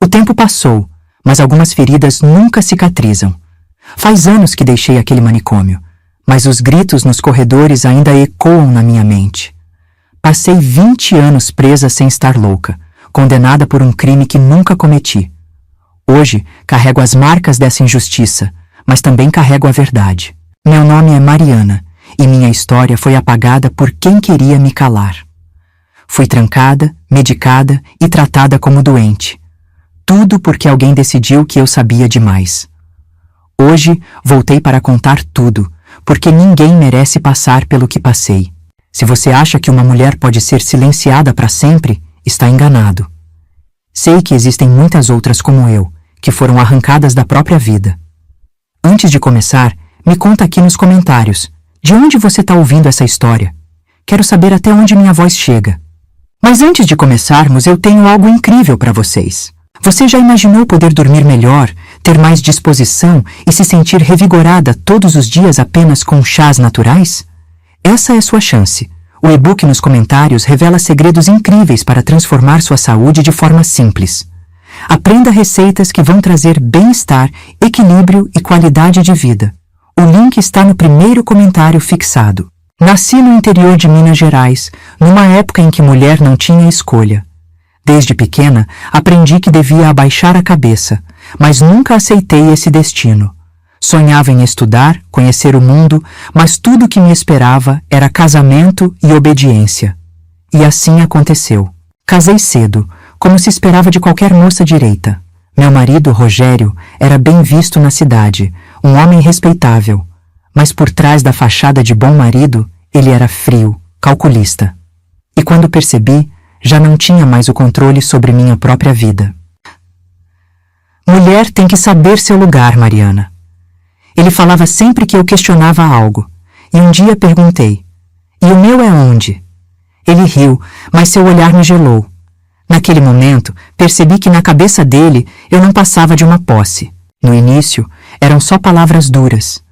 tempo passou, mas algumas feridas nunca cicatrizam. Faz anos que deixei aquele manicômio, mas os gritos nos corredores ainda ecoam na minha mente. Passei 20 anos presa sem estar louca, condenada por um crime que nunca cometi. Hoje, carrego as marcas dessa injustiça, mas também carrego a verdade. Meu nome é Mariana, e minha história foi apagada por quem queria me calar. Fui trancada, medicada e tratada como doente. Tudo porque alguém decidiu que eu sabia demais. Hoje, voltei para contar tudo, porque ninguém merece passar pelo que passei. Se você acha que uma mulher pode ser silenciada para sempre, está enganado. Sei que existem muitas outras como eu, que foram arrancadas da própria vida. Antes de começar, me conta aqui nos comentários, de onde você está ouvindo essa história? Quero saber até onde minha voz chega. Mas antes de começarmos, eu tenho algo incrível para vocês. Você já imaginou poder dormir melhor, ter mais disposição e se sentir revigorada todos os dias apenas com chás naturais? Essa é sua chance. O e-book nos comentários revela segredos incríveis para transformar sua saúde de forma simples. Aprenda receitas que vão trazer bem-estar, equilíbrio e qualidade de vida. O link está no primeiro comentário fixado. Nasci no interior de Minas Gerais, numa época em que mulher não tinha escolha. Desde pequena, aprendi que devia abaixar a cabeça, mas nunca aceitei esse destino. Sonhava em estudar, conhecer o mundo, mas tudo o que me esperava era casamento e obediência. E assim aconteceu. Casei cedo, como se esperava de qualquer moça direita. Meu marido, Rogério, era bem visto na cidade, um homem respeitável. Mas por trás da fachada de bom marido, ele era frio, calculista. E quando percebi, já não tinha mais o controle sobre minha própria vida. Mulher tem que saber seu lugar, Mariana. Ele falava sempre que eu questionava algo, e um dia perguntei, e o meu é onde? Ele riu, mas seu olhar me gelou. Naquele momento, percebi que na cabeça dele eu não passava de uma posse. No início, eram só palavras duras.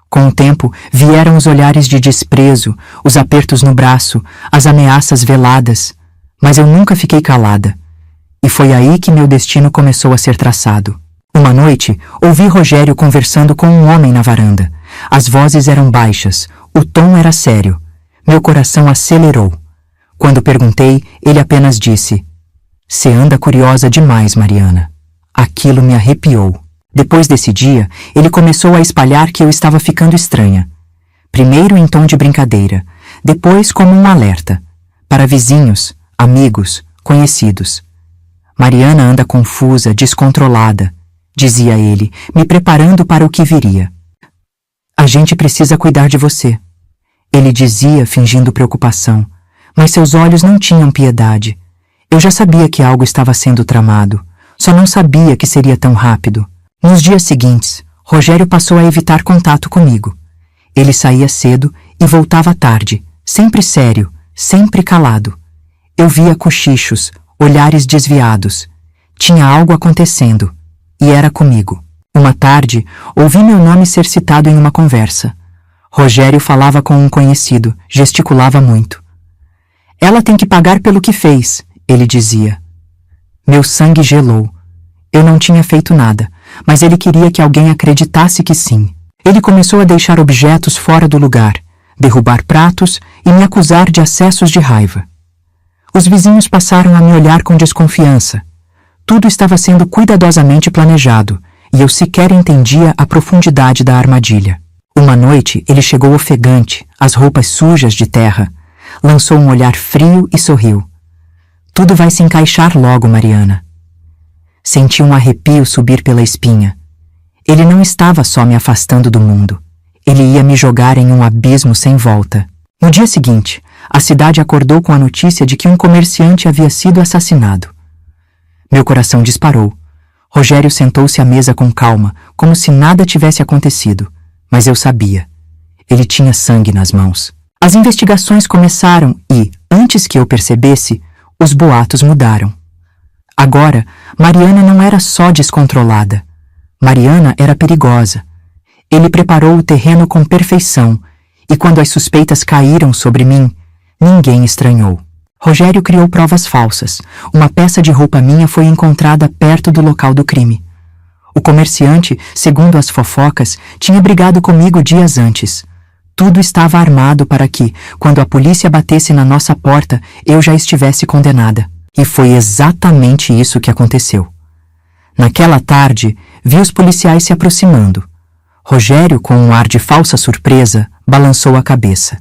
Com o tempo, vieram os olhares de desprezo, os apertos no braço, as ameaças veladas. Mas eu nunca fiquei calada. E foi aí que meu destino começou a ser traçado. Uma noite, ouvi Rogério conversando com um homem na varanda. As vozes eram baixas, o tom era sério. Meu coração acelerou. Quando perguntei, ele apenas disse: "Você anda curiosa demais, Mariana." Aquilo me arrepiou. Depois desse dia, ele começou a espalhar que eu estava ficando estranha. Primeiro em tom de brincadeira, depois como um alerta. Para vizinhos, amigos, conhecidos. "Mariana anda confusa, descontrolada", dizia ele, me preparando para o que viria. "A gente precisa cuidar de você", ele dizia, fingindo preocupação, mas seus olhos não tinham piedade. Eu já sabia que algo estava sendo tramado, só não sabia que seria tão rápido. Nos dias seguintes, Rogério passou a evitar contato comigo. Ele saía cedo e voltava tarde, sempre sério, sempre calado. Eu via cochichos, olhares desviados. Tinha algo acontecendo, e era comigo. Uma tarde, ouvi meu nome ser citado em uma conversa. Rogério falava com um conhecido, gesticulava muito. "Ela tem que pagar pelo que fez", ele dizia. Meu sangue gelou. Eu não tinha feito nada, mas ele queria que alguém acreditasse que sim. Ele começou a deixar objetos fora do lugar, derrubar pratos e me acusar de acessos de raiva. Os vizinhos passaram a me olhar com desconfiança. Tudo estava sendo cuidadosamente planejado, e eu sequer entendia a profundidade da armadilha. Uma noite, ele chegou ofegante, as roupas sujas de terra, lançou um olhar frio e sorriu. "Tudo vai se encaixar logo, Mariana." Senti um arrepio subir pela espinha. Ele não estava só me afastando do mundo. Ele ia me jogar em um abismo sem volta. No dia seguinte, a cidade acordou com a notícia de que um comerciante havia sido assassinado. Meu coração disparou. Rogério sentou-se à mesa com calma, como se nada tivesse acontecido. Mas eu sabia. Ele tinha sangue nas mãos. As investigações começaram e, antes que eu percebesse, os boatos mudaram. Agora, Mariana não era só descontrolada. Mariana era perigosa. Ele preparou o terreno com perfeição, e quando as suspeitas caíram sobre mim, ninguém estranhou. Rogério criou provas falsas. Uma peça de roupa minha foi encontrada perto do local do crime. O comerciante, segundo as fofocas, tinha brigado comigo dias antes. Tudo estava armado para que, quando a polícia batesse na nossa porta, eu já estivesse condenada. E foi exatamente isso que aconteceu. Naquela tarde, vi os policiais se aproximando. Rogério, com um ar de falsa surpresa, balançou a cabeça.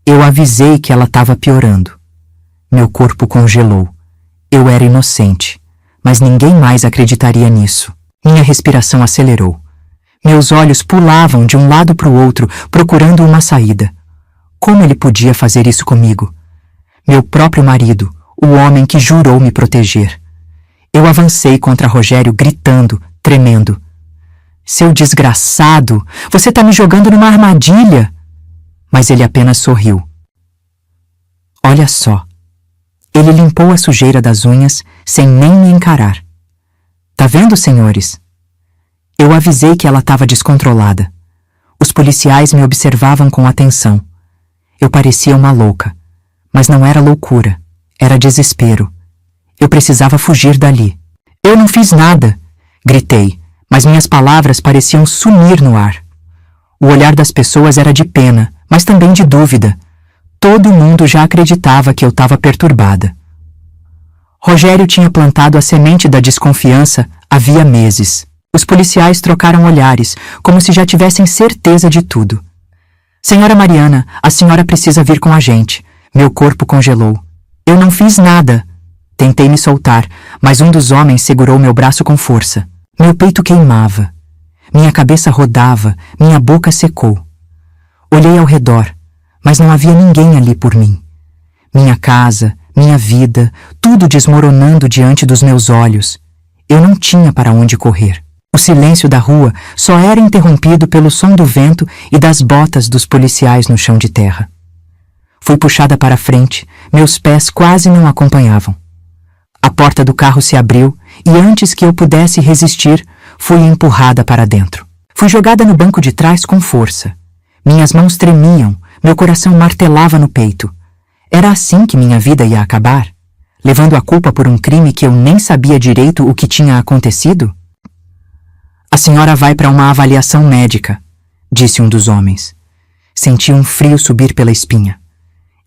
Eu avisei que ela estava piorando. Meu corpo congelou. Eu era inocente, mas ninguém mais acreditaria nisso. Minha respiração acelerou. Meus olhos pulavam de um lado para o outro, procurando uma saída. Como ele podia fazer isso comigo? Meu próprio marido, o homem que jurou me proteger. Eu avancei contra Rogério, gritando, tremendo. Seu desgraçado, você está me jogando numa armadilha! Mas ele apenas sorriu. Olha só. Ele limpou a sujeira das unhas sem nem me encarar. Tá vendo, senhores? Eu avisei que ela estava descontrolada. Os policiais me observavam com atenção. Eu parecia uma louca, mas não era loucura, era desespero. Eu precisava fugir dali. Eu não fiz nada, gritei, mas minhas palavras pareciam sumir no ar. O olhar das pessoas era de pena, mas também de dúvida. Todo mundo já acreditava que eu estava perturbada. Rogério tinha plantado a semente da desconfiança havia meses. Os policiais trocaram olhares, como se já tivessem certeza de tudo. Senhora Mariana, a senhora precisa vir com a gente. Meu corpo congelou. Eu não fiz nada. Tentei me soltar, mas um dos homens segurou meu braço com força. Meu peito queimava. Minha cabeça rodava, minha boca secou. Olhei ao redor, mas não havia ninguém ali por mim. Minha casa, minha vida, tudo desmoronando diante dos meus olhos. Eu não tinha para onde correr. O silêncio da rua só era interrompido pelo som do vento e das botas dos policiais no chão de terra. Fui puxada para frente, meus pés quase não acompanhavam. A porta do carro se abriu e antes que eu pudesse resistir, fui empurrada para dentro. Fui jogada no banco de trás com força. Minhas mãos tremiam, meu coração martelava no peito. Era assim que minha vida ia acabar? Levando a culpa por um crime que eu nem sabia direito o que tinha acontecido? A senhora vai para uma avaliação médica, disse um dos homens. Senti um frio subir pela espinha.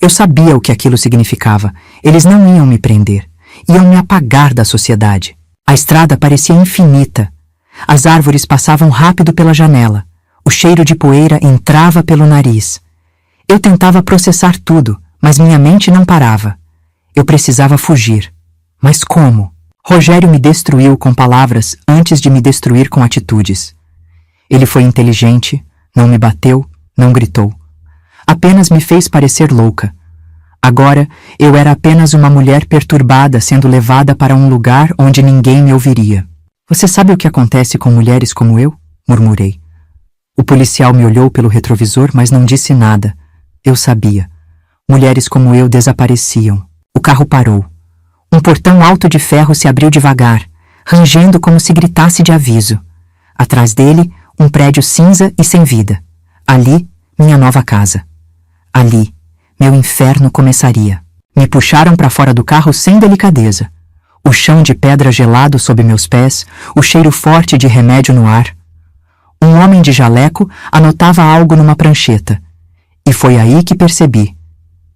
Eu sabia o que aquilo significava. Eles não iam me prender. Iam me apagar da sociedade. A estrada parecia infinita. As árvores passavam rápido pela janela. O cheiro de poeira entrava pelo nariz. Eu tentava processar tudo, mas minha mente não parava. Eu precisava fugir. Mas como? Rogério me destruiu com palavras antes de me destruir com atitudes. Ele foi inteligente, não me bateu, não gritou. Apenas me fez parecer louca. Agora, eu era apenas uma mulher perturbada sendo levada para um lugar onde ninguém me ouviria. Você sabe o que acontece com mulheres como eu? Murmurei. O policial me olhou pelo retrovisor, mas não disse nada. Eu sabia. Mulheres como eu desapareciam. O carro parou. Um portão alto de ferro se abriu devagar, rangendo como se gritasse de aviso. Atrás dele, um prédio cinza e sem vida. Ali, minha nova casa. Ali, meu inferno começaria. Me puxaram para fora do carro sem delicadeza. O chão de pedra gelado sob meus pés, o cheiro forte de remédio no ar. Um homem de jaleco anotava algo numa prancheta. E foi aí que percebi.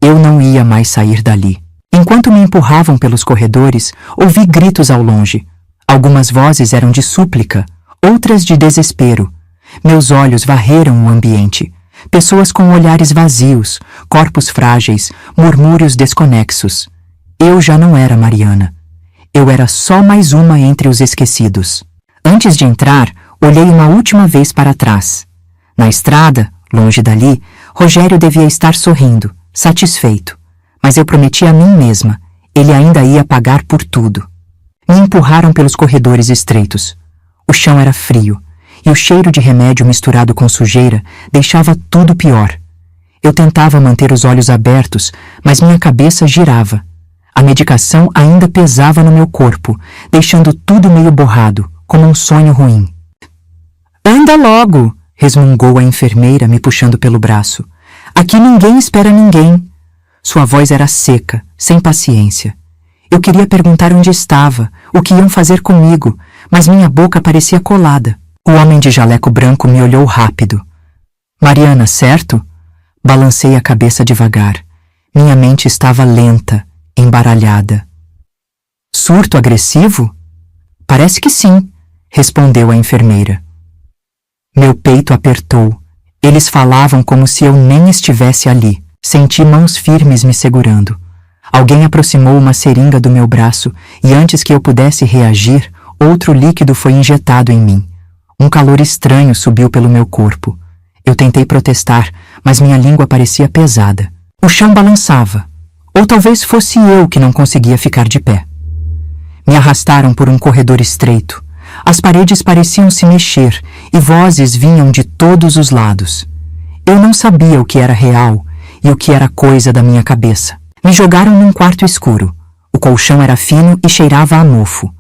Eu não ia mais sair dali. Enquanto me empurravam pelos corredores, ouvi gritos ao longe. Algumas vozes eram de súplica, outras de desespero. Meus olhos varreram o ambiente. Pessoas com olhares vazios, corpos frágeis, murmúrios desconexos. Eu já não era Mariana. Eu era só mais uma entre os esquecidos. Antes de entrar, olhei uma última vez para trás. Na estrada, longe dali, Rogério devia estar sorrindo, satisfeito. Mas eu prometi a mim mesma, ele ainda ia pagar por tudo. Me empurraram pelos corredores estreitos. O chão era frio, e o cheiro de remédio misturado com sujeira deixava tudo pior. Eu tentava manter os olhos abertos, mas minha cabeça girava. A medicação ainda pesava no meu corpo, deixando tudo meio borrado, como um sonho ruim. "Anda logo!" resmungou a enfermeira me puxando pelo braço. "Aqui ninguém espera ninguém." Sua voz era seca, sem paciência. Eu queria perguntar onde estava, o que iam fazer comigo, mas minha boca parecia colada. O homem de jaleco branco me olhou rápido. Mariana, certo? Balancei a cabeça devagar. Minha mente estava lenta, embaralhada. Surto agressivo? Parece que sim, respondeu a enfermeira. Meu peito apertou. Eles falavam como se eu nem estivesse ali. Senti mãos firmes me segurando. Alguém aproximou uma seringa do meu braço e antes que eu pudesse reagir, outro líquido foi injetado em mim. Um calor estranho subiu pelo meu corpo. Eu tentei protestar, mas minha língua parecia pesada. O chão balançava. Ou talvez fosse eu que não conseguia ficar de pé. Me arrastaram por um corredor estreito. As paredes pareciam se mexer e vozes vinham de todos os lados. Eu não sabia o que era real e o que era coisa da minha cabeça. Me jogaram num quarto escuro. O colchão era fino e cheirava a mofo.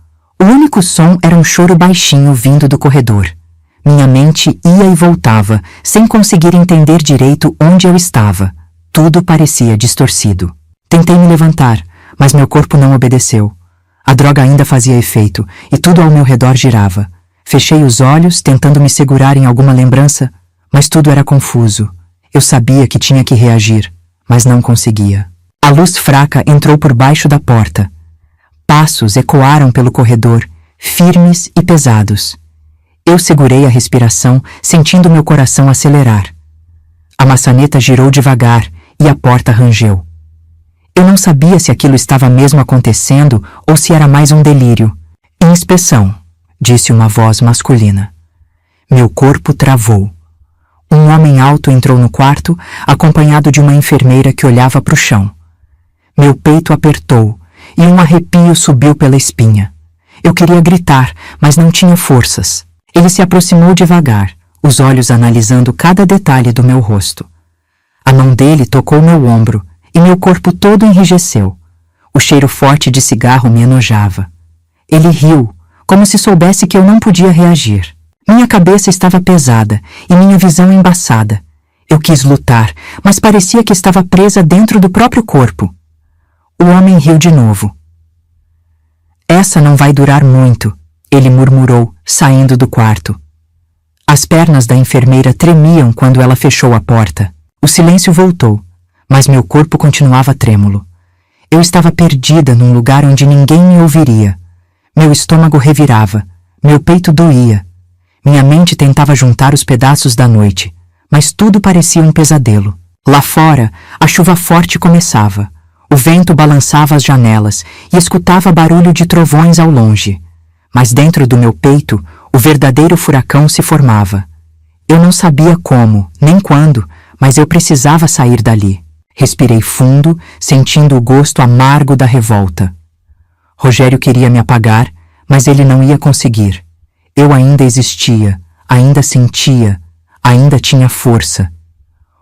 O único som era um choro baixinho vindo do corredor. Minha mente ia e voltava, sem conseguir entender direito onde eu estava. Tudo parecia distorcido. Tentei me levantar, mas meu corpo não obedeceu. A droga ainda fazia efeito, e tudo ao meu redor girava. Fechei os olhos, tentando me segurar em alguma lembrança, mas tudo era confuso. Eu sabia que tinha que reagir, mas não conseguia. A luz fraca entrou por baixo da porta. Passos ecoaram pelo corredor, firmes e pesados. Eu segurei a respiração, sentindo meu coração acelerar. A maçaneta girou devagar e a porta rangeu. Eu não sabia se aquilo estava mesmo acontecendo ou se era mais um delírio. Inspeção, disse uma voz masculina. Meu corpo travou. Um homem alto entrou no quarto, acompanhado de uma enfermeira que olhava para o chão. Meu peito apertou e um arrepio subiu pela espinha. Eu queria gritar, mas não tinha forças. Ele se aproximou devagar, os olhos analisando cada detalhe do meu rosto. A mão dele tocou meu ombro e meu corpo todo enrijeceu. O cheiro forte de cigarro me enojava. Ele riu, como se soubesse que eu não podia reagir. Minha cabeça estava pesada e minha visão embaçada. Eu quis lutar, mas parecia que estava presa dentro do próprio corpo. O homem riu de novo. Essa não vai durar muito, ele murmurou, saindo do quarto. As pernas da enfermeira tremiam quando ela fechou a porta. O silêncio voltou, mas meu corpo continuava trêmulo. Eu estava perdida num lugar onde ninguém me ouviria. Meu estômago revirava, meu peito doía. Minha mente tentava juntar os pedaços da noite, mas tudo parecia um pesadelo. Lá fora, a chuva forte começava. O vento balançava as janelas e escutava barulho de trovões ao longe. Mas dentro do meu peito, o verdadeiro furacão se formava. Eu não sabia como, nem quando, mas eu precisava sair dali. Respirei fundo, sentindo o gosto amargo da revolta. Rogério queria me apagar, mas ele não ia conseguir. Eu ainda existia, ainda sentia, ainda tinha força.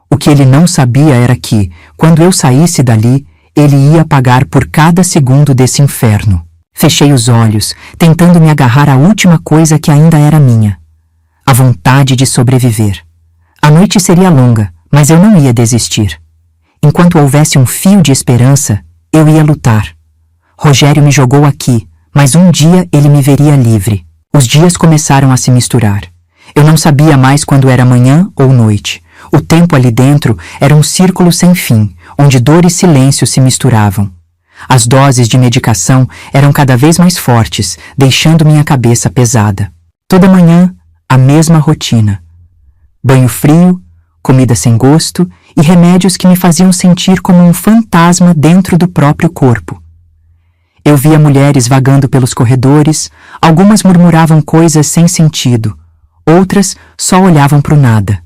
O que ele não sabia era que, quando eu saísse dali, ele ia pagar por cada segundo desse inferno. Fechei os olhos, tentando me agarrar à última coisa que ainda era minha. A vontade de sobreviver. A noite seria longa, mas eu não ia desistir. Enquanto houvesse um fio de esperança, eu ia lutar. Rogério me jogou aqui, mas um dia ele me veria livre. Os dias começaram a se misturar. Eu não sabia mais quando era manhã ou noite. O tempo ali dentro era um círculo sem fim, onde dor e silêncio se misturavam. As doses de medicação eram cada vez mais fortes, deixando minha cabeça pesada. Toda manhã, a mesma rotina. Banho frio, comida sem gosto e remédios que me faziam sentir como um fantasma dentro do próprio corpo. Eu via mulheres vagando pelos corredores, algumas murmuravam coisas sem sentido, outras só olhavam para o nada.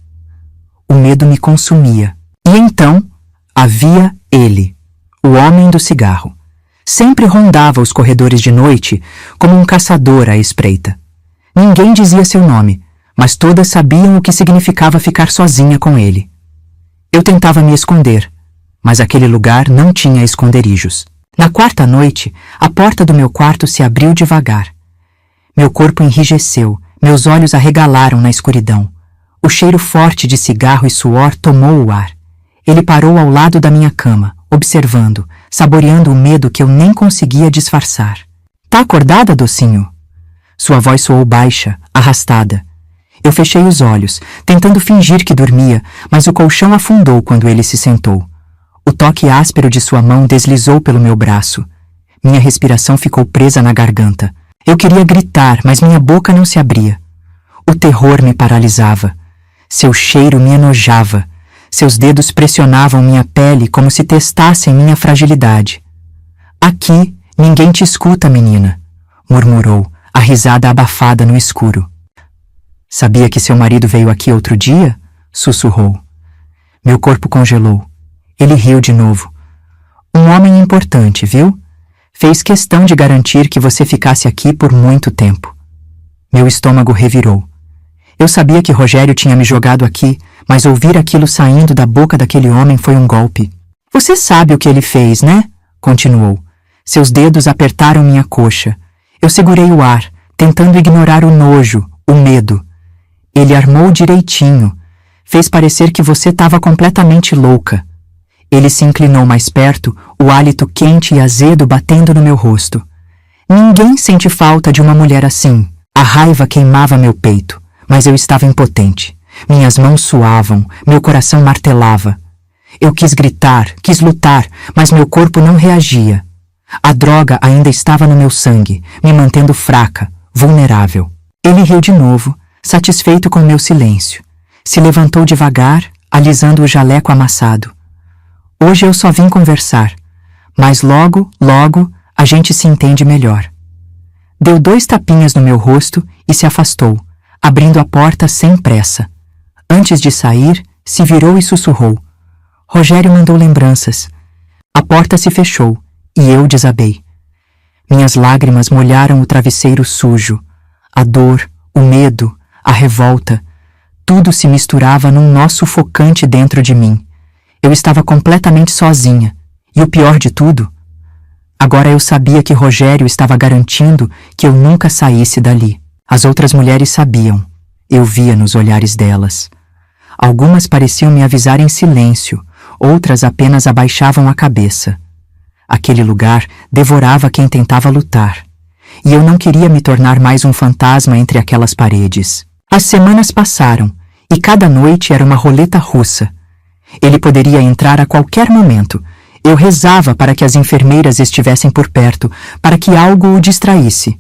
O medo me consumia. E então, havia ele, o homem do cigarro. Sempre rondava os corredores de noite como um caçador à espreita. Ninguém dizia seu nome, mas todas sabiam o que significava ficar sozinha com ele. Eu tentava me esconder, mas aquele lugar não tinha esconderijos. Na quarta noite, a porta do meu quarto se abriu devagar. Meu corpo enrijeceu, meus olhos arregalaram na escuridão. O cheiro forte de cigarro e suor tomou o ar. Ele parou ao lado da minha cama, observando, saboreando o medo que eu nem conseguia disfarçar. Tá acordada, docinho? Sua voz soou baixa, arrastada. Eu fechei os olhos, tentando fingir que dormia, mas o colchão afundou quando ele se sentou. O toque áspero de sua mão deslizou pelo meu braço. Minha respiração ficou presa na garganta. Eu queria gritar, mas minha boca não se abria. O terror me paralisava. Seu cheiro me enojava. Seus dedos pressionavam minha pele como se testassem minha fragilidade. Aqui, ninguém te escuta, menina, murmurou, a risada abafada no escuro. Sabia que seu marido veio aqui outro dia? Sussurrou. Meu corpo congelou. Ele riu de novo. Um homem importante, viu? Fez questão de garantir que você ficasse aqui por muito tempo. Meu estômago revirou. Eu sabia que Rogério tinha me jogado aqui, mas ouvir aquilo saindo da boca daquele homem foi um golpe. Você sabe o que ele fez, né? Continuou. Seus dedos apertaram minha coxa. Eu segurei o ar, tentando ignorar o nojo, o medo. Ele armou direitinho. Fez parecer que você estava completamente louca. Ele se inclinou mais perto, o hálito quente e azedo batendo no meu rosto. Ninguém sente falta de uma mulher assim. A raiva queimava meu peito, mas eu estava impotente. Minhas mãos suavam, meu coração martelava. Eu quis gritar, quis lutar, mas meu corpo não reagia. A droga ainda estava no meu sangue, me mantendo fraca, vulnerável. Ele riu de novo, satisfeito com meu silêncio. Se levantou devagar, alisando o jaleco amassado. Hoje eu só vim conversar, mas logo, a gente se entende melhor. Deu 2 tapinhas no meu rosto e se afastou, abrindo a porta sem pressa. Antes de sair, se virou e sussurrou. Rogério mandou lembranças. A porta se fechou e eu desabei. Minhas lágrimas molharam o travesseiro sujo. A dor, o medo, a revolta, tudo se misturava num nó sufocante dentro de mim. Eu estava completamente sozinha. E o pior de tudo, agora eu sabia que Rogério estava garantindo que eu nunca saísse dali. As outras mulheres sabiam. Eu via nos olhares delas. Algumas pareciam me avisar em silêncio, outras apenas abaixavam a cabeça. Aquele lugar devorava quem tentava lutar. E eu não queria me tornar mais um fantasma entre aquelas paredes. As semanas passaram, e cada noite era uma roleta russa. Ele poderia entrar a qualquer momento. Eu rezava para que as enfermeiras estivessem por perto, para que algo o distraísse.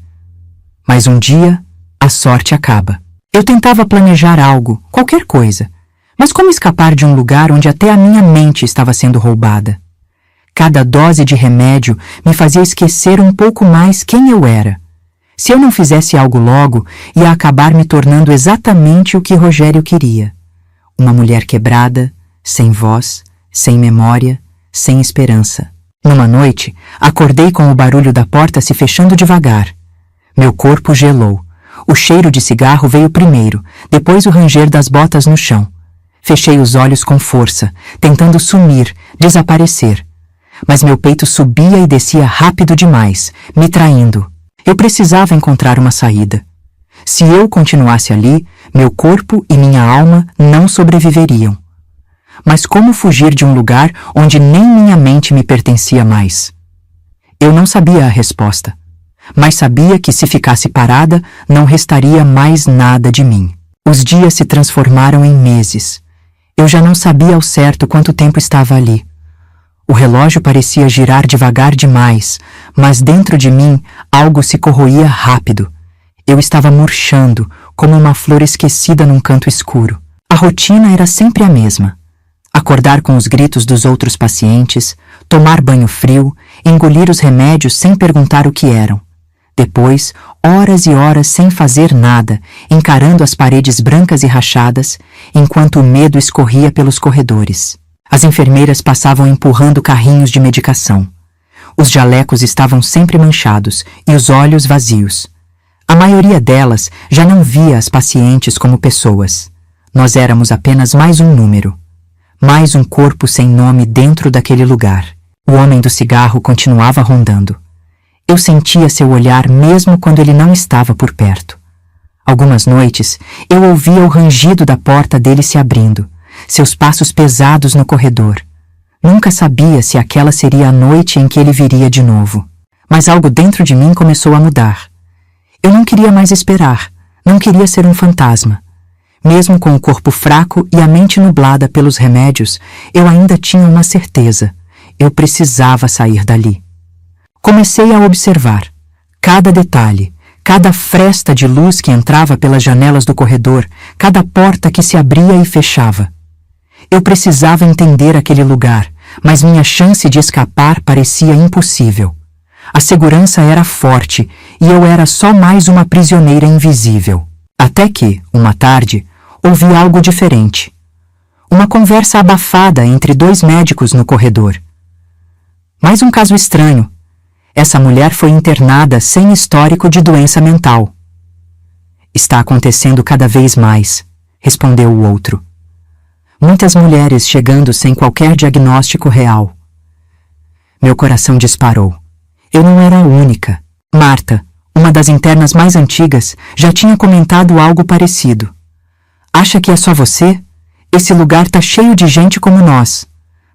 Mas um dia, a sorte acaba. Eu tentava planejar algo, qualquer coisa. Mas como escapar de um lugar onde até a minha mente estava sendo roubada? Cada dose de remédio me fazia esquecer um pouco mais quem eu era. Se eu não fizesse algo logo, ia acabar me tornando exatamente o que Rogério queria. Uma mulher quebrada, sem voz, sem memória, sem esperança. Numa noite, acordei com o barulho da porta se fechando devagar. Meu corpo gelou. O cheiro de cigarro veio primeiro, depois o ranger das botas no chão. Fechei os olhos com força, tentando sumir, desaparecer. Mas meu peito subia e descia rápido demais, me traindo. Eu precisava encontrar uma saída. Se eu continuasse ali, meu corpo e minha alma não sobreviveriam. Mas como fugir de um lugar onde nem minha mente me pertencia mais? Eu não sabia a resposta, mas sabia que se ficasse parada, não restaria mais nada de mim. Os dias se transformaram em meses. Eu já não sabia ao certo quanto tempo estava ali. O relógio parecia girar devagar demais, mas dentro de mim algo se corroía rápido. Eu estava murchando, como uma flor esquecida num canto escuro. A rotina era sempre a mesma. Acordar com os gritos dos outros pacientes, tomar banho frio, engolir os remédios sem perguntar o que eram. Depois, horas e horas sem fazer nada, encarando as paredes brancas e rachadas, enquanto o medo escorria pelos corredores. As enfermeiras passavam empurrando carrinhos de medicação. Os jalecos estavam sempre manchados e os olhos vazios. A maioria delas já não via as pacientes como pessoas. Nós éramos apenas mais um número. Mais um corpo sem nome dentro daquele lugar. O homem do cigarro continuava rondando. Eu sentia seu olhar mesmo quando ele não estava por perto. Algumas noites, eu ouvia o rangido da porta dele se abrindo, seus passos pesados no corredor. Nunca sabia se aquela seria a noite em que ele viria de novo. Mas algo dentro de mim começou a mudar. Eu não queria mais esperar, não queria ser um fantasma. Mesmo com o corpo fraco e a mente nublada pelos remédios, eu ainda tinha uma certeza. Eu precisava sair dali. Comecei a observar cada detalhe, cada fresta de luz que entrava pelas janelas do corredor, cada porta que se abria e fechava. Eu precisava entender aquele lugar, mas minha chance de escapar parecia impossível. A segurança era forte e eu era só mais uma prisioneira invisível. Até que, uma tarde, ouvi algo diferente. Uma conversa abafada entre dois médicos no corredor. Mais um caso estranho. Essa mulher foi internada sem histórico de doença mental. Está acontecendo cada vez mais, respondeu o outro. Muitas mulheres chegando sem qualquer diagnóstico real. Meu coração disparou. Eu não era a única. Marta, uma das internas mais antigas, já tinha comentado algo parecido. Acha que é só você? Esse lugar tá cheio de gente como nós.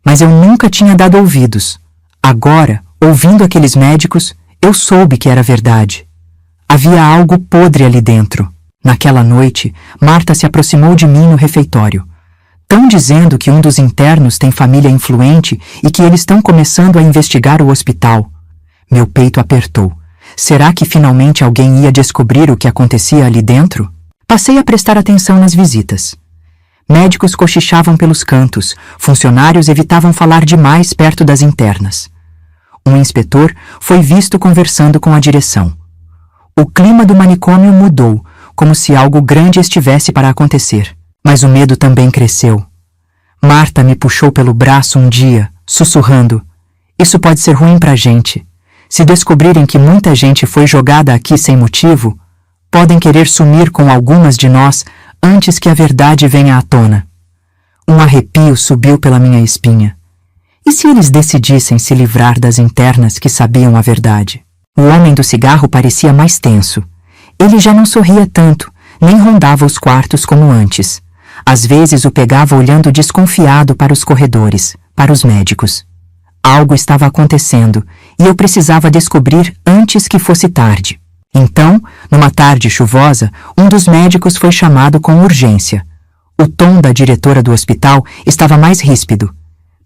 Mas eu nunca tinha dado ouvidos. Agora, ouvindo aqueles médicos, eu soube que era verdade. Havia algo podre ali dentro. Naquela noite, Marta se aproximou de mim no refeitório. Tão dizendo que um dos internos tem família influente e que eles estão começando a investigar o hospital. Meu peito apertou. Será que finalmente alguém ia descobrir o que acontecia ali dentro? Passei a prestar atenção nas visitas. Médicos cochichavam pelos cantos, funcionários evitavam falar demais perto das internas. Um inspetor foi visto conversando com a direção. O clima do manicômio mudou, como se algo grande estivesse para acontecer. Mas o medo também cresceu. Marta me puxou pelo braço um dia, sussurrando: "Isso pode ser ruim pra gente. Se descobrirem que muita gente foi jogada aqui sem motivo, podem querer sumir com algumas de nós antes que a verdade venha à tona." Um arrepio subiu pela minha espinha. E se eles decidissem se livrar das internas que sabiam a verdade? O homem do cigarro parecia mais tenso. Ele já não sorria tanto, nem rondava os quartos como antes. Às vezes o pegava olhando desconfiado para os corredores, para os médicos. Algo estava acontecendo e eu precisava descobrir antes que fosse tarde. Então, numa tarde chuvosa, um dos médicos foi chamado com urgência. O tom da diretora do hospital estava mais ríspido.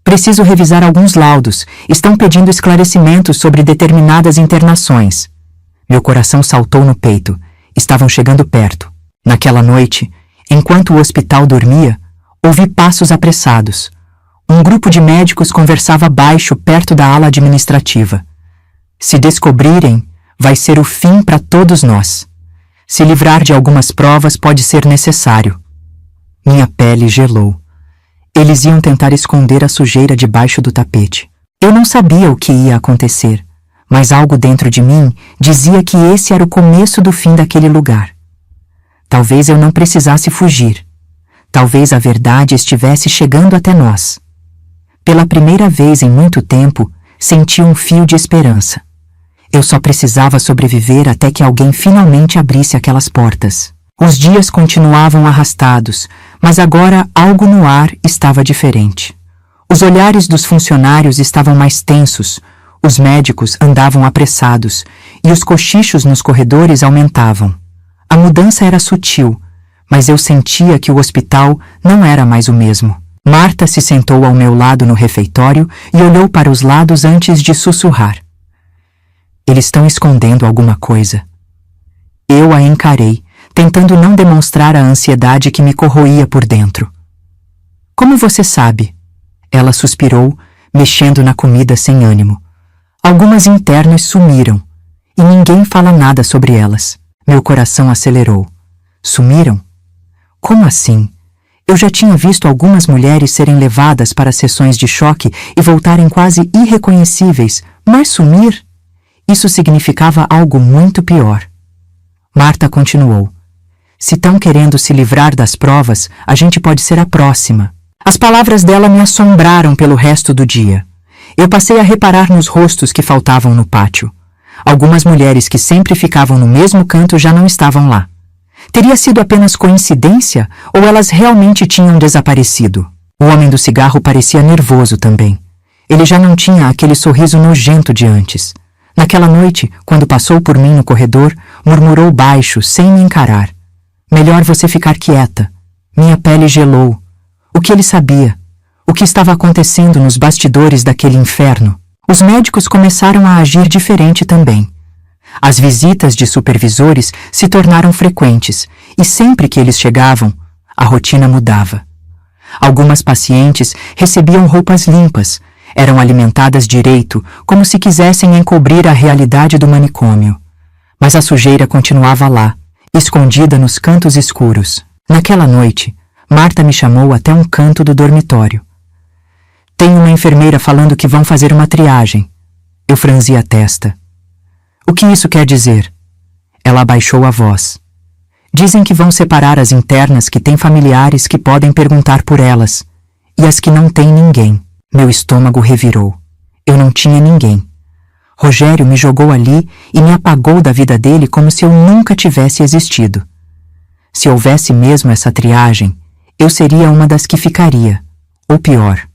"Preciso revisar alguns laudos. Estão pedindo esclarecimentos sobre determinadas internações." Meu coração saltou no peito. Estavam chegando perto. Naquela noite, enquanto o hospital dormia, ouvi passos apressados. Um grupo de médicos conversava baixo perto da ala administrativa. Se descobrirem, vai ser o fim para todos nós. Se livrar de algumas provas pode ser necessário. Minha pele gelou. Eles iam tentar esconder a sujeira debaixo do tapete. Eu não sabia o que ia acontecer, mas algo dentro de mim dizia que esse era o começo do fim daquele lugar. Talvez eu não precisasse fugir. Talvez a verdade estivesse chegando até nós. Pela primeira vez em muito tempo, senti um fio de esperança. Eu só precisava sobreviver até que alguém finalmente abrisse aquelas portas. Os dias continuavam arrastados, mas agora algo no ar estava diferente. Os olhares dos funcionários estavam mais tensos, os médicos andavam apressados e os cochichos nos corredores aumentavam. A mudança era sutil, mas eu sentia que o hospital não era mais o mesmo. Marta se sentou ao meu lado no refeitório e olhou para os lados antes de sussurrar. "Eles estão escondendo alguma coisa." Eu a encarei, tentando não demonstrar a ansiedade que me corroía por dentro. "Como você sabe?" Ela suspirou, mexendo na comida sem ânimo. "Algumas internas sumiram, e ninguém fala nada sobre elas." Meu coração acelerou. Sumiram? Como assim? Eu já tinha visto algumas mulheres serem levadas para sessões de choque e voltarem quase irreconhecíveis, mas sumir? Isso significava algo muito pior. Marta continuou. "Se estão querendo se livrar das provas, a gente pode ser a próxima." As palavras dela me assombraram pelo resto do dia. Eu passei a reparar nos rostos que faltavam no pátio. Algumas mulheres que sempre ficavam no mesmo canto já não estavam lá. Teria sido apenas coincidência ou elas realmente tinham desaparecido? O homem do cigarro parecia nervoso também. Ele já não tinha aquele sorriso nojento de antes. Naquela noite, quando passou por mim no corredor, murmurou baixo, sem me encarar. Melhor você ficar quieta. Minha pele gelou. O que ele sabia? O que estava acontecendo nos bastidores daquele inferno? Os médicos começaram a agir diferente também. As visitas de supervisores se tornaram frequentes e sempre que eles chegavam, a rotina mudava. Algumas pacientes recebiam roupas limpas, eram alimentadas direito, como se quisessem encobrir a realidade do manicômio. Mas a sujeira continuava lá, escondida nos cantos escuros. Naquela noite, Marta me chamou até um canto do dormitório. Tem uma enfermeira falando que vão fazer uma triagem. Eu franzi a testa. O que isso quer dizer? Ela abaixou a voz. Dizem que vão separar as internas que têm familiares que podem perguntar por elas, e as que não têm ninguém. Meu estômago revirou. Eu não tinha ninguém. Rogério me jogou ali e me apagou da vida dele como se eu nunca tivesse existido. Se houvesse mesmo essa triagem, eu seria uma das que ficaria, ou pior,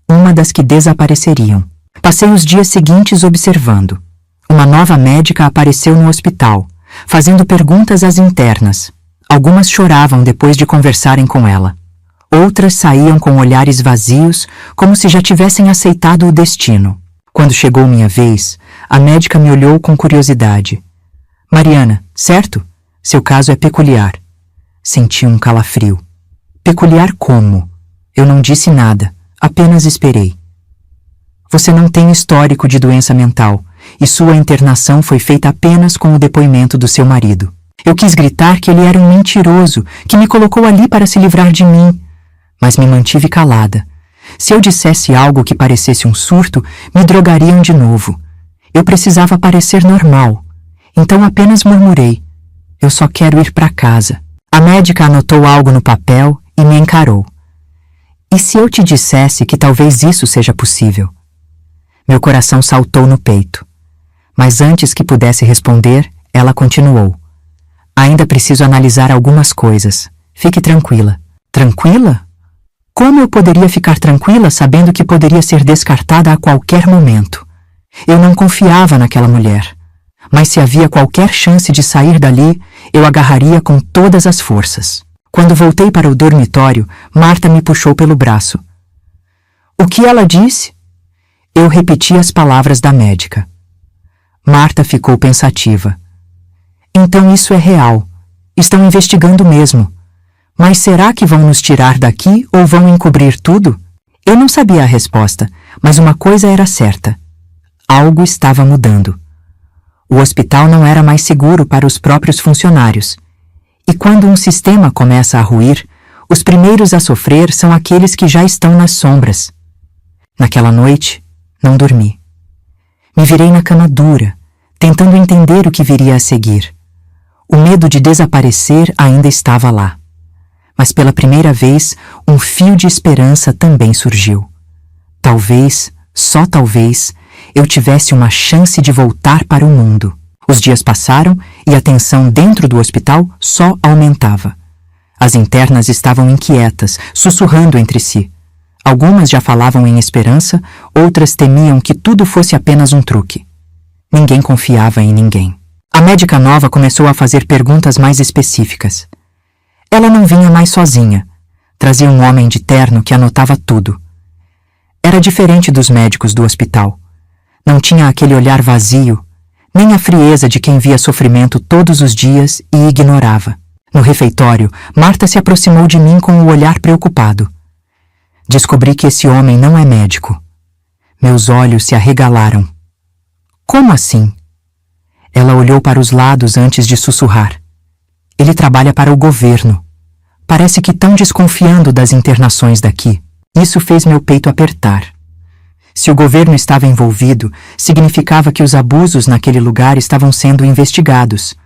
uma das que desapareceriam. Passei os dias seguintes observando. Uma nova médica apareceu no hospital, fazendo perguntas às internas. Algumas choravam depois de conversarem com ela. Outras saíam com olhares vazios, como se já tivessem aceitado o destino. Quando chegou minha vez, a médica me olhou com curiosidade. Mariana, certo? Seu caso é peculiar. Senti um calafrio. Peculiar como? Eu não disse nada, apenas esperei. Você não tem histórico de doença mental, e sua internação foi feita apenas com o depoimento do seu marido. Eu quis gritar que ele era um mentiroso, que me colocou ali para se livrar de mim, mas me mantive calada. Se eu dissesse algo que parecesse um surto, me drogariam de novo. Eu precisava parecer normal, então apenas murmurei. Eu só quero ir para casa. A médica anotou algo no papel e me encarou. E se eu te dissesse que talvez isso seja possível? Meu coração saltou no peito. Mas antes que pudesse responder, ela continuou. Ainda preciso analisar algumas coisas. Fique tranquila. Tranquila? Como eu poderia ficar tranquila sabendo que poderia ser descartada a qualquer momento? Eu não confiava naquela mulher. Mas se havia qualquer chance de sair dali, eu agarraria com todas as forças. Quando voltei para o dormitório, Marta me puxou pelo braço. O que ela disse? Eu repeti as palavras da médica. Marta ficou pensativa. Então isso é real. Estão investigando mesmo. Mas será que vão nos tirar daqui ou vão encobrir tudo? Eu não sabia a resposta, mas uma coisa era certa. Algo estava mudando. O hospital não era mais seguro para os próprios funcionários. E quando um sistema começa a ruir, os primeiros a sofrer são aqueles que já estão nas sombras. Naquela noite, não dormi. Me virei na cama dura, tentando entender o que viria a seguir. O medo de desaparecer ainda estava lá. Mas pela primeira vez, um fio de esperança também surgiu. Talvez, só talvez, eu tivesse uma chance de voltar para o mundo. Os dias passaram e a tensão dentro do hospital só aumentava. As internas estavam inquietas, sussurrando entre si. Algumas já falavam em esperança, outras temiam que tudo fosse apenas um truque. Ninguém confiava em ninguém. A médica nova começou a fazer perguntas mais específicas. Ela não vinha mais sozinha. Trazia um homem de terno que anotava tudo. Era diferente dos médicos do hospital. Não tinha aquele olhar vazio, nem a frieza de quem via sofrimento todos os dias e ignorava. No refeitório, Marta se aproximou de mim com o olhar preocupado. Descobri que esse homem não é médico. Meus olhos se arregalaram. Como assim? Ela olhou para os lados antes de sussurrar. Ele trabalha para o governo. Parece que estão desconfiando das internações daqui. Isso fez meu peito apertar. Se o governo estava envolvido, significava que os abusos naquele lugar estavam sendo investigados.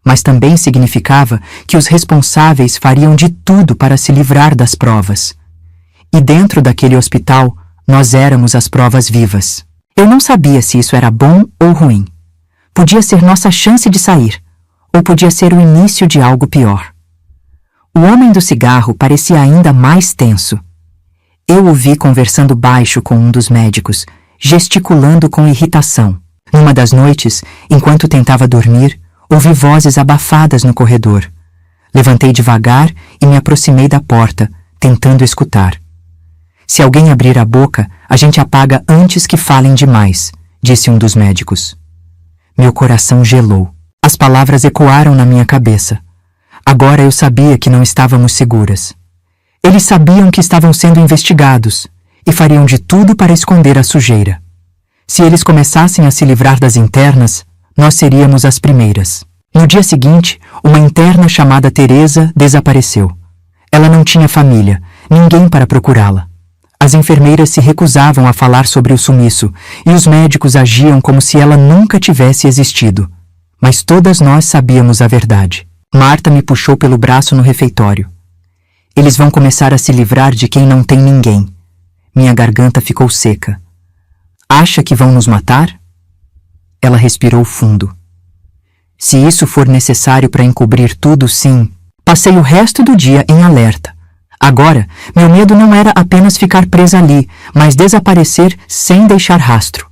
Mas também significava que os responsáveis fariam de tudo para se livrar das provas. E dentro daquele hospital, nós éramos as provas vivas. Eu não sabia se isso era bom ou ruim. Podia ser nossa chance de sair, ou podia ser o início de algo pior. O homem do cigarro parecia ainda mais tenso. Eu o vi conversando baixo com um dos médicos, gesticulando com irritação. Numa das noites, enquanto tentava dormir, ouvi vozes abafadas no corredor. Levantei devagar e me aproximei da porta, tentando escutar. Se alguém abrir a boca, a gente apaga antes que falem demais, disse um dos médicos. Meu coração gelou. As palavras ecoaram na minha cabeça. Agora eu sabia que não estávamos seguras. Eles sabiam que estavam sendo investigados e fariam de tudo para esconder a sujeira. Se eles começassem a se livrar das internas, nós seríamos as primeiras. No dia seguinte, uma interna chamada Teresa desapareceu. Ela não tinha família, ninguém para procurá-la. As enfermeiras se recusavam a falar sobre o sumiço e os médicos agiam como se ela nunca tivesse existido. Mas todas nós sabíamos a verdade. Marta me puxou pelo braço no refeitório. Eles vão começar a se livrar de quem não tem ninguém. Minha garganta ficou seca. Acha que vão nos matar? Ela respirou fundo. Se isso for necessário para encobrir tudo, sim. Passei o resto do dia em alerta. Agora, meu medo não era apenas ficar presa ali, mas desaparecer sem deixar rastro.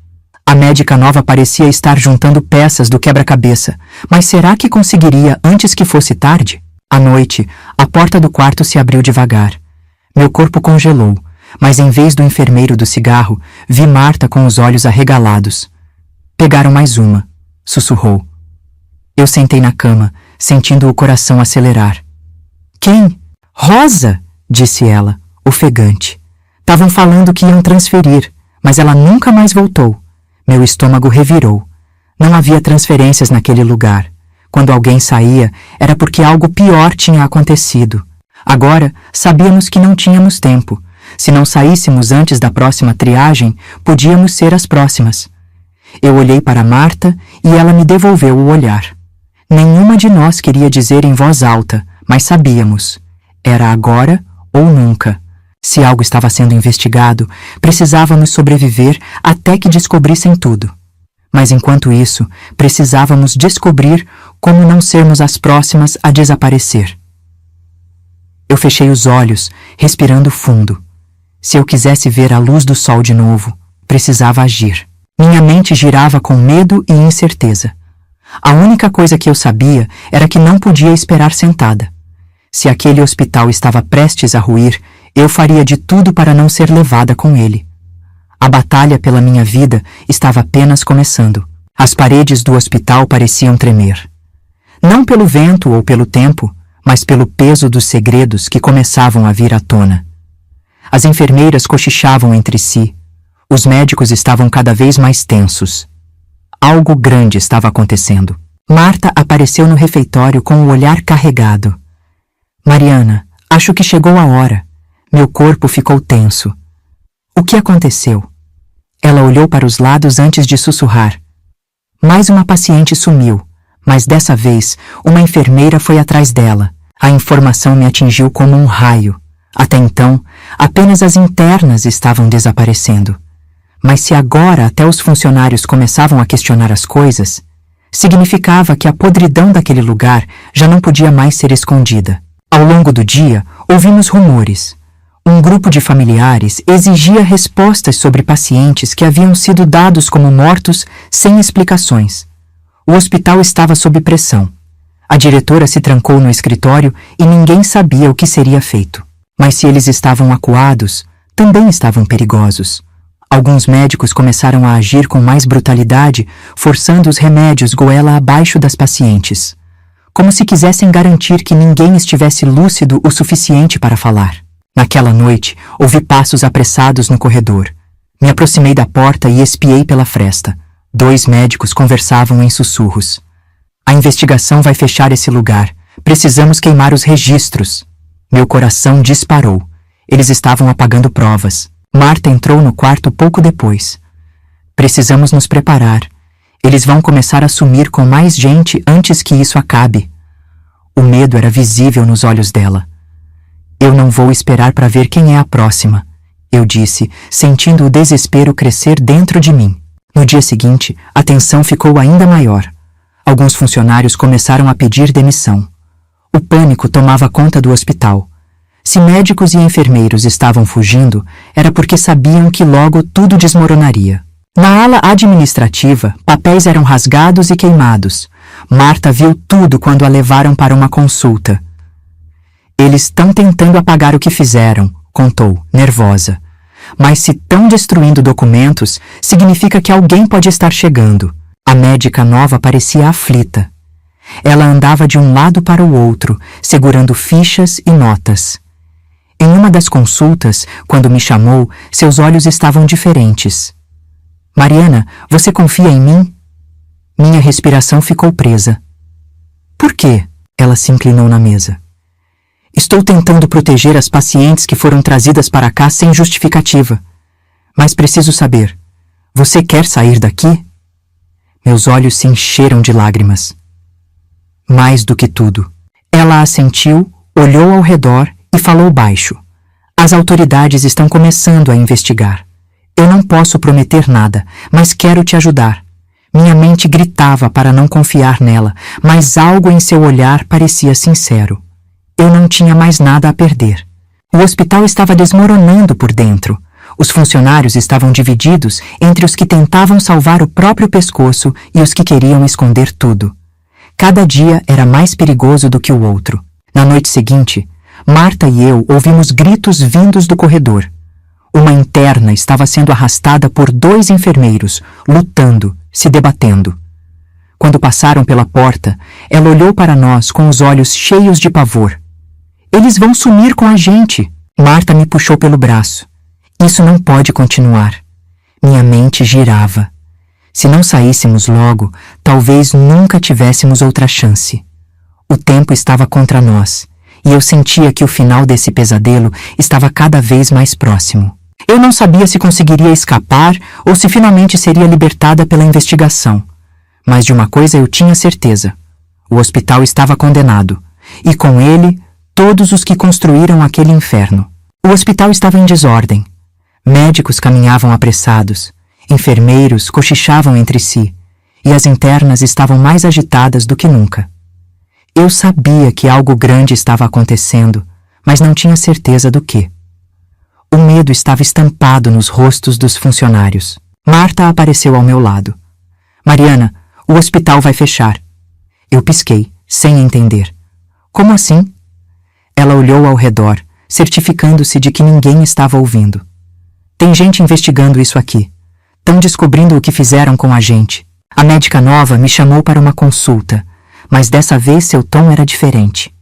A médica nova parecia estar juntando peças do quebra-cabeça, mas será que conseguiria antes que fosse tarde? À noite, a porta do quarto se abriu devagar. Meu corpo congelou, mas em vez do enfermeiro do cigarro, vi Marta com os olhos arregalados. Pegaram mais uma, sussurrou. Eu sentei na cama, sentindo o coração acelerar. Quem? Rosa! Disse ela, ofegante. Tavam falando que iam transferir, mas ela nunca mais voltou. Meu estômago revirou. Não havia transferências naquele lugar. Quando alguém saía, era porque algo pior tinha acontecido. Agora, sabíamos que não tínhamos tempo. Se não saíssemos antes da próxima triagem, podíamos ser as próximas. Eu olhei para Marta e ela me devolveu o olhar. Nenhuma de nós queria dizer em voz alta, mas sabíamos. Era agora ou nunca. Se algo estava sendo investigado, precisávamos sobreviver até que descobrissem tudo. Mas enquanto isso, precisávamos descobrir como não sermos as próximas a desaparecer. Eu fechei os olhos, respirando fundo. Se eu quisesse ver a luz do sol de novo, precisava agir. Minha mente girava com medo e incerteza. A única coisa que eu sabia era que não podia esperar sentada. Se aquele hospital estava prestes a ruir, eu faria de tudo para não ser levada com ele. A batalha pela minha vida estava apenas começando. As paredes do hospital pareciam tremer. Não pelo vento ou pelo tempo, mas pelo peso dos segredos que começavam a vir à tona. As enfermeiras cochichavam entre si. Os médicos estavam cada vez mais tensos. Algo grande estava acontecendo. Marta apareceu no refeitório com o olhar carregado. Mariana, acho que chegou a hora. Meu corpo ficou tenso. O que aconteceu? Ela olhou para os lados antes de sussurrar. Mais uma paciente sumiu, mas dessa vez uma enfermeira foi atrás dela. A informação me atingiu como um raio. Até então, apenas as internas estavam desaparecendo. Mas se agora até os funcionários começavam a questionar as coisas, significava que a podridão daquele lugar já não podia mais ser escondida. Ao longo do dia, ouvimos rumores. Um grupo de familiares exigia respostas sobre pacientes que haviam sido dados como mortos sem explicações. O hospital estava sob pressão. A diretora se trancou no escritório e ninguém sabia o que seria feito. Mas se eles estavam acuados, também estavam perigosos. Alguns médicos começaram a agir com mais brutalidade, forçando os remédios goela abaixo das pacientes, como se quisessem garantir que ninguém estivesse lúcido o suficiente para falar. Naquela noite, ouvi passos apressados no corredor. Me aproximei da porta e espiei pela fresta. 2 médicos conversavam em sussurros. A investigação vai fechar esse lugar. Precisamos queimar os registros. Meu coração disparou. Eles estavam apagando provas. Marta entrou no quarto pouco depois. Precisamos nos preparar. Eles vão começar a sumir com mais gente antes que isso acabe. O medo era visível nos olhos dela. Eu não vou esperar para ver quem é a próxima, eu disse, sentindo o desespero crescer dentro de mim. No dia seguinte, a tensão ficou ainda maior. Alguns funcionários começaram a pedir demissão. O pânico tomava conta do hospital. Se médicos e enfermeiros estavam fugindo, era porque sabiam que logo tudo desmoronaria. Na ala administrativa, papéis eram rasgados e queimados. Marta viu tudo quando a levaram para uma consulta. Eles estão tentando apagar o que fizeram, contou, nervosa. Mas se estão destruindo documentos, significa que alguém pode estar chegando. A médica nova parecia aflita. Ela andava de um lado para o outro, segurando fichas e notas. Em uma das consultas, quando me chamou, seus olhos estavam diferentes. Mariana, você confia em mim? Minha respiração ficou presa. Por quê? Ela se inclinou na mesa. Estou tentando proteger as pacientes que foram trazidas para cá sem justificativa. Mas preciso saber, você quer sair daqui? Meus olhos se encheram de lágrimas. Mais do que tudo. Ela assentiu, olhou ao redor e falou baixo. As autoridades estão começando a investigar. Eu não posso prometer nada, mas quero te ajudar. Minha mente gritava para não confiar nela, mas algo em seu olhar parecia sincero. Eu não tinha mais nada a perder. O hospital estava desmoronando por dentro. Os funcionários estavam divididos entre os que tentavam salvar o próprio pescoço e os que queriam esconder tudo. Cada dia era mais perigoso do que o outro. Na noite seguinte, Marta e eu ouvimos gritos vindos do corredor. Uma interna estava sendo arrastada por 2 enfermeiros, lutando, se debatendo. Quando passaram pela porta, ela olhou para nós com os olhos cheios de pavor. Eles vão sumir com a gente. Marta me puxou pelo braço. Isso não pode continuar. Minha mente girava. Se não saíssemos logo, talvez nunca tivéssemos outra chance. O tempo estava contra nós, e eu sentia que o final desse pesadelo estava cada vez mais próximo. Eu não sabia se conseguiria escapar ou se finalmente seria libertada pela investigação. Mas de uma coisa eu tinha certeza. O hospital estava condenado, e com ele, todos os que construíram aquele inferno. O hospital estava em desordem. Médicos caminhavam apressados, enfermeiros cochichavam entre si, e as internas estavam mais agitadas do que nunca. Eu sabia que algo grande estava acontecendo, mas não tinha certeza do que. O medo estava estampado nos rostos dos funcionários. Marta apareceu ao meu lado. Mariana, o hospital vai fechar. Eu pisquei, sem entender. Como assim? Ela olhou ao redor, certificando-se de que ninguém estava ouvindo. Tem gente investigando isso aqui. Estão descobrindo o que fizeram com a gente. A médica nova me chamou para uma consulta, mas dessa vez seu tom era diferente.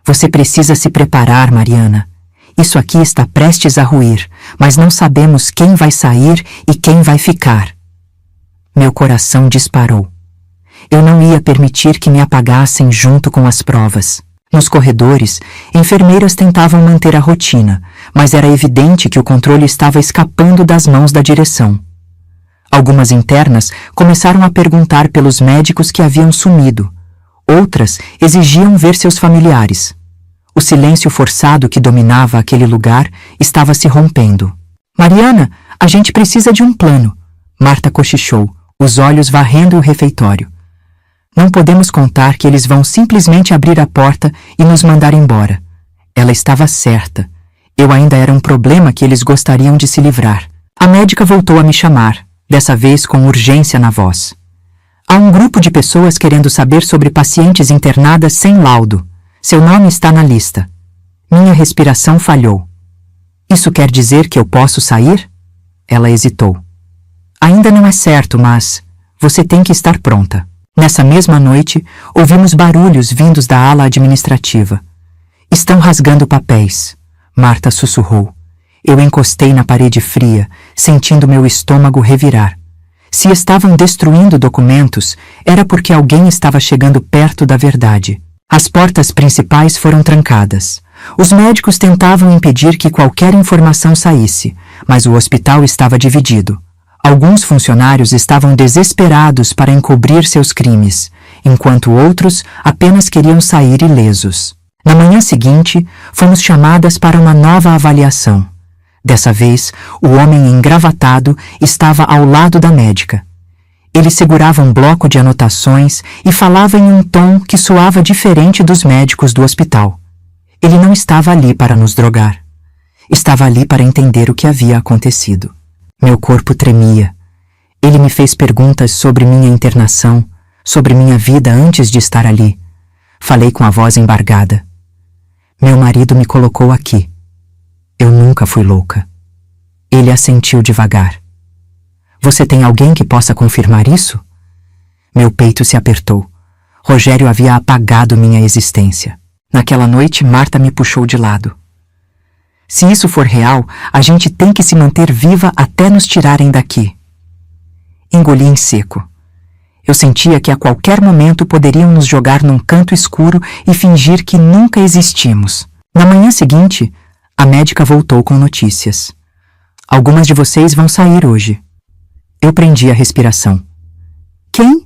Você precisa se preparar, Mariana. Isso aqui está prestes a ruir, mas não sabemos quem vai sair e quem vai ficar. Meu coração disparou. Eu não ia permitir que me apagassem junto com as provas. Nos corredores, enfermeiras tentavam manter a rotina, mas era evidente que o controle estava escapando das mãos da direção. Algumas internas começaram a perguntar pelos médicos que haviam sumido. Outras exigiam ver seus familiares. O silêncio forçado que dominava aquele lugar estava se rompendo. Mariana, a gente precisa de um plano. Marta cochichou, os olhos varrendo o refeitório. Não podemos contar que eles vão simplesmente abrir a porta e nos mandar embora. Ela estava certa. Eu ainda era um problema que eles gostariam de se livrar. A médica voltou a me chamar, dessa vez com urgência na voz. Há um grupo de pessoas querendo saber sobre pacientes internadas sem laudo. Seu nome está na lista. Minha respiração falhou. Isso quer dizer que eu posso sair? Ela hesitou. Ainda não é certo, mas você tem que estar pronta. Nessa mesma noite, ouvimos barulhos vindos da ala administrativa. Estão rasgando papéis, Marta sussurrou. Eu encostei na parede fria, sentindo meu estômago revirar. Se estavam destruindo documentos, era porque alguém estava chegando perto da verdade. As portas principais foram trancadas. Os médicos tentavam impedir que qualquer informação saísse, mas o hospital estava dividido. Alguns funcionários estavam desesperados para encobrir seus crimes, enquanto outros apenas queriam sair ilesos. Na manhã seguinte, fomos chamadas para uma nova avaliação. Dessa vez, o homem engravatado estava ao lado da médica. Ele segurava um bloco de anotações e falava em um tom que soava diferente dos médicos do hospital. Ele não estava ali para nos drogar. Estava ali para entender o que havia acontecido. Meu corpo tremia. Ele me fez perguntas sobre minha internação, sobre minha vida antes de estar ali. Falei com a voz embargada. Meu marido me colocou aqui. Eu nunca fui louca. Ele assentiu devagar. Você tem alguém que possa confirmar isso? Meu peito se apertou. Rogério havia apagado minha existência. Naquela noite, Marta me puxou de lado. Se isso for real, a gente tem que se manter viva até nos tirarem daqui. Engoli em seco. Eu sentia que a qualquer momento poderiam nos jogar num canto escuro e fingir que nunca existimos. Na manhã seguinte, a médica voltou com notícias. Algumas de vocês vão sair hoje. Eu prendi a respiração. Quem?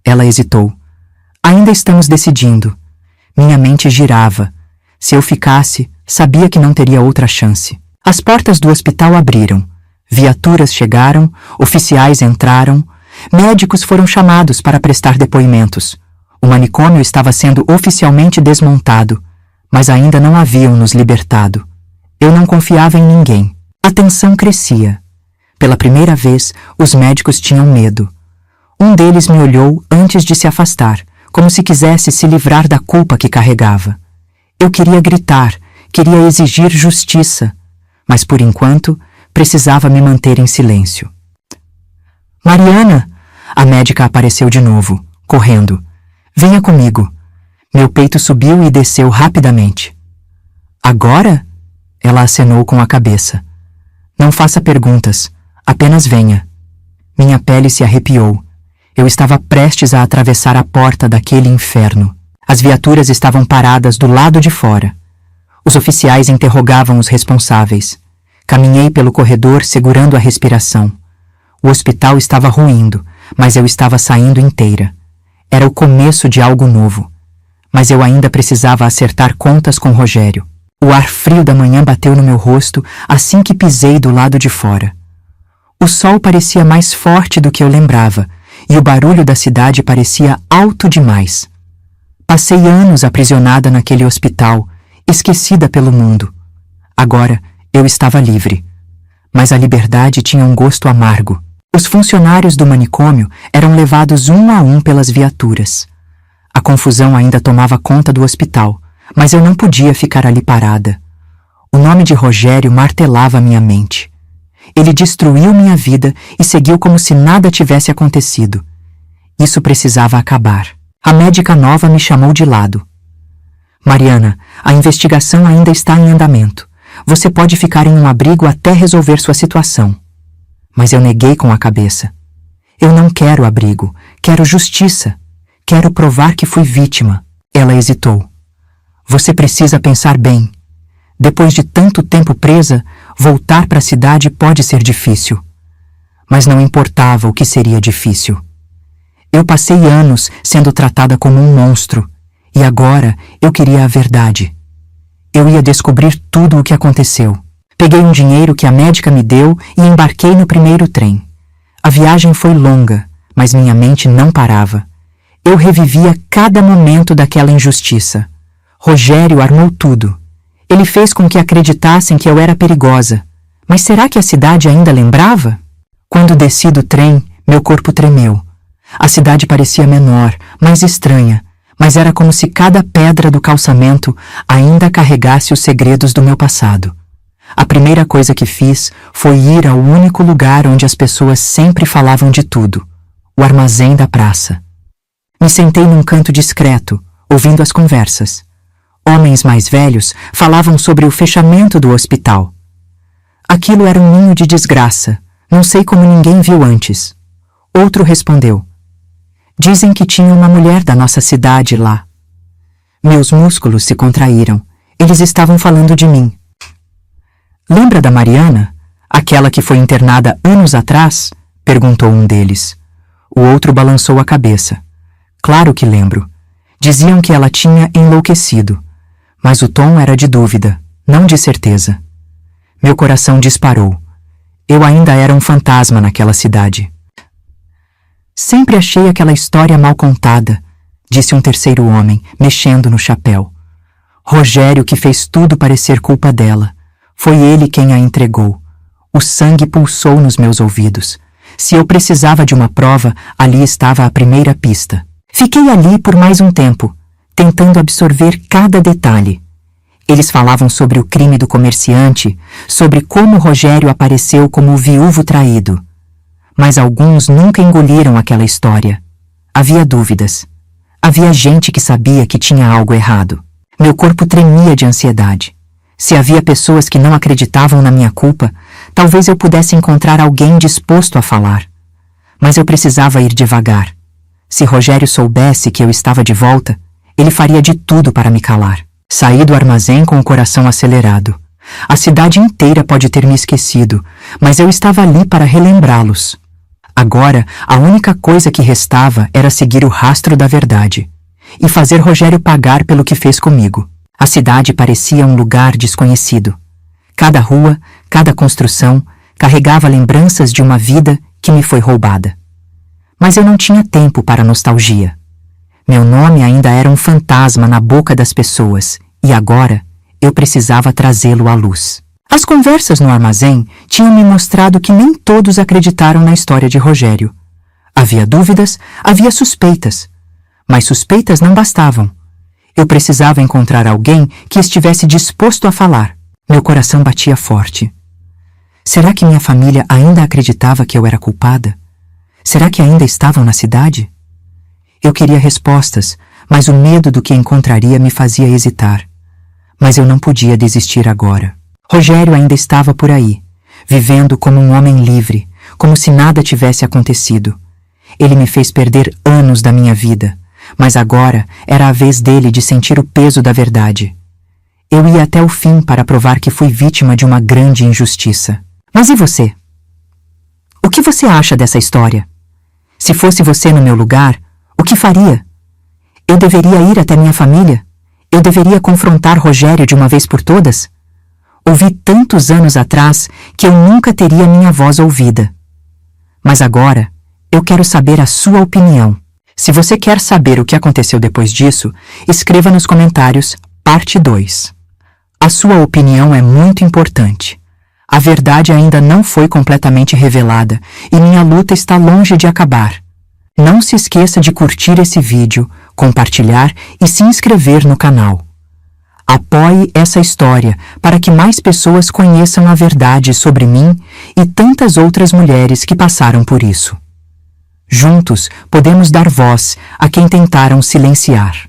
Ela hesitou. Ainda estamos decidindo. Minha mente girava. Se eu ficasse, sabia que não teria outra chance. As portas do hospital abriram. Viaturas chegaram, oficiais entraram, médicos foram chamados para prestar depoimentos. O manicômio estava sendo oficialmente desmontado, mas ainda não haviam nos libertado. Eu não confiava em ninguém. A tensão crescia. Pela primeira vez, os médicos tinham medo. Um deles me olhou antes de se afastar, como se quisesse se livrar da culpa que carregava. Eu queria gritar, queria exigir justiça, mas por enquanto precisava me manter em silêncio. Mariana! A médica apareceu de novo, correndo. Venha comigo. Meu peito subiu e desceu rapidamente. Agora? Ela acenou com a cabeça. Não faça perguntas, apenas venha. Minha pele se arrepiou. Eu estava prestes a atravessar a porta daquele inferno. As viaturas estavam paradas do lado de fora. Os oficiais interrogavam os responsáveis. Caminhei pelo corredor segurando a respiração. O hospital estava ruindo, mas eu estava saindo inteira. Era o começo de algo novo. Mas eu ainda precisava acertar contas com Rogério. O ar frio da manhã bateu no meu rosto assim que pisei do lado de fora. O sol parecia mais forte do que eu lembrava, e o barulho da cidade parecia alto demais. Passei anos aprisionada naquele hospital, esquecida pelo mundo. Agora, eu estava livre. Mas a liberdade tinha um gosto amargo. Os funcionários do manicômio eram levados um a um pelas viaturas. A confusão ainda tomava conta do hospital, mas eu não podia ficar ali parada. O nome de Rogério martelava minha mente. Ele destruiu minha vida e seguiu como se nada tivesse acontecido. Isso precisava acabar. A médica nova me chamou de lado. Mariana, a investigação ainda está em andamento. Você pode ficar em um abrigo até resolver sua situação. Mas eu neguei com a cabeça. Eu não quero abrigo, quero justiça. Quero provar que fui vítima. Ela hesitou. Você precisa pensar bem. Depois de tanto tempo presa, voltar para a cidade pode ser difícil. Mas não importava o que seria difícil. Eu passei anos sendo tratada como um monstro, e agora eu queria a verdade. Eu ia descobrir tudo o que aconteceu. Peguei um dinheiro que a médica me deu e embarquei no primeiro trem. A viagem foi longa, mas minha mente não parava. Eu revivia cada momento daquela injustiça. Rogério armou tudo. Ele fez com que acreditassem que eu era perigosa. Mas será que a cidade ainda lembrava? Quando desci do trem, meu corpo tremeu. A cidade parecia menor, mais estranha, mas era como se cada pedra do calçamento ainda carregasse os segredos do meu passado. A primeira coisa que fiz foi ir ao único lugar onde as pessoas sempre falavam de tudo, o armazém da praça. Me sentei num canto discreto, ouvindo as conversas. Homens mais velhos falavam sobre o fechamento do hospital. Aquilo era um ninho de desgraça, não sei como ninguém viu antes. Outro respondeu. Dizem que tinha uma mulher da nossa cidade lá. Meus músculos se contraíram. Eles estavam falando de mim. Lembra da Mariana? Aquela que foi internada anos atrás? Perguntou um deles. O outro balançou a cabeça. Claro que lembro. Diziam que ela tinha enlouquecido. Mas o tom era de dúvida, não de certeza. Meu coração disparou. Eu ainda era um fantasma naquela cidade. Sempre achei aquela história mal contada, disse um terceiro homem, mexendo no chapéu. Rogério que fez tudo parecer culpa dela. Foi ele quem a entregou. O sangue pulsou nos meus ouvidos. Se eu precisava de uma prova, ali estava a primeira pista. Fiquei ali por mais um tempo, tentando absorver cada detalhe. Eles falavam sobre o crime do comerciante, sobre como Rogério apareceu como o viúvo traído. Mas alguns nunca engoliram aquela história. Havia dúvidas. Havia gente que sabia que tinha algo errado. Meu corpo tremia de ansiedade. Se havia pessoas que não acreditavam na minha culpa, talvez eu pudesse encontrar alguém disposto a falar. Mas eu precisava ir devagar. Se Rogério soubesse que eu estava de volta, ele faria de tudo para me calar. Saí do armazém com o coração acelerado. A cidade inteira pode ter me esquecido, mas eu estava ali para relembrá-los. Agora, a única coisa que restava era seguir o rastro da verdade e fazer Rogério pagar pelo que fez comigo. A cidade parecia um lugar desconhecido. Cada rua, cada construção, carregava lembranças de uma vida que me foi roubada. Mas eu não tinha tempo para nostalgia. Meu nome ainda era um fantasma na boca das pessoas, e agora eu precisava trazê-lo à luz. As conversas no armazém tinham me mostrado que nem todos acreditaram na história de Rogério. Havia dúvidas, havia suspeitas. Mas suspeitas não bastavam. Eu precisava encontrar alguém que estivesse disposto a falar. Meu coração batia forte. Será que minha família ainda acreditava que eu era culpada? Será que ainda estavam na cidade? Eu queria respostas, mas o medo do que encontraria me fazia hesitar. Mas eu não podia desistir agora. Rogério ainda estava por aí, vivendo como um homem livre, como se nada tivesse acontecido. Ele me fez perder anos da minha vida, mas agora era a vez dele de sentir o peso da verdade. Eu ia até o fim para provar que fui vítima de uma grande injustiça. Mas e você? O que você acha dessa história? Se fosse você no meu lugar, o que faria? Eu deveria ir até minha família? Eu deveria confrontar Rogério de uma vez por todas? Ouvi tantos anos atrás que eu nunca teria minha voz ouvida. Mas agora, eu quero saber a sua opinião. Se você quer saber o que aconteceu depois disso, escreva nos comentários, parte 2. A sua opinião é muito importante. A verdade ainda não foi completamente revelada e minha luta está longe de acabar. Não se esqueça de curtir esse vídeo, compartilhar e se inscrever no canal. Apoie essa história para que mais pessoas conheçam a verdade sobre mim e tantas outras mulheres que passaram por isso. Juntos, podemos dar voz a quem tentaram silenciar.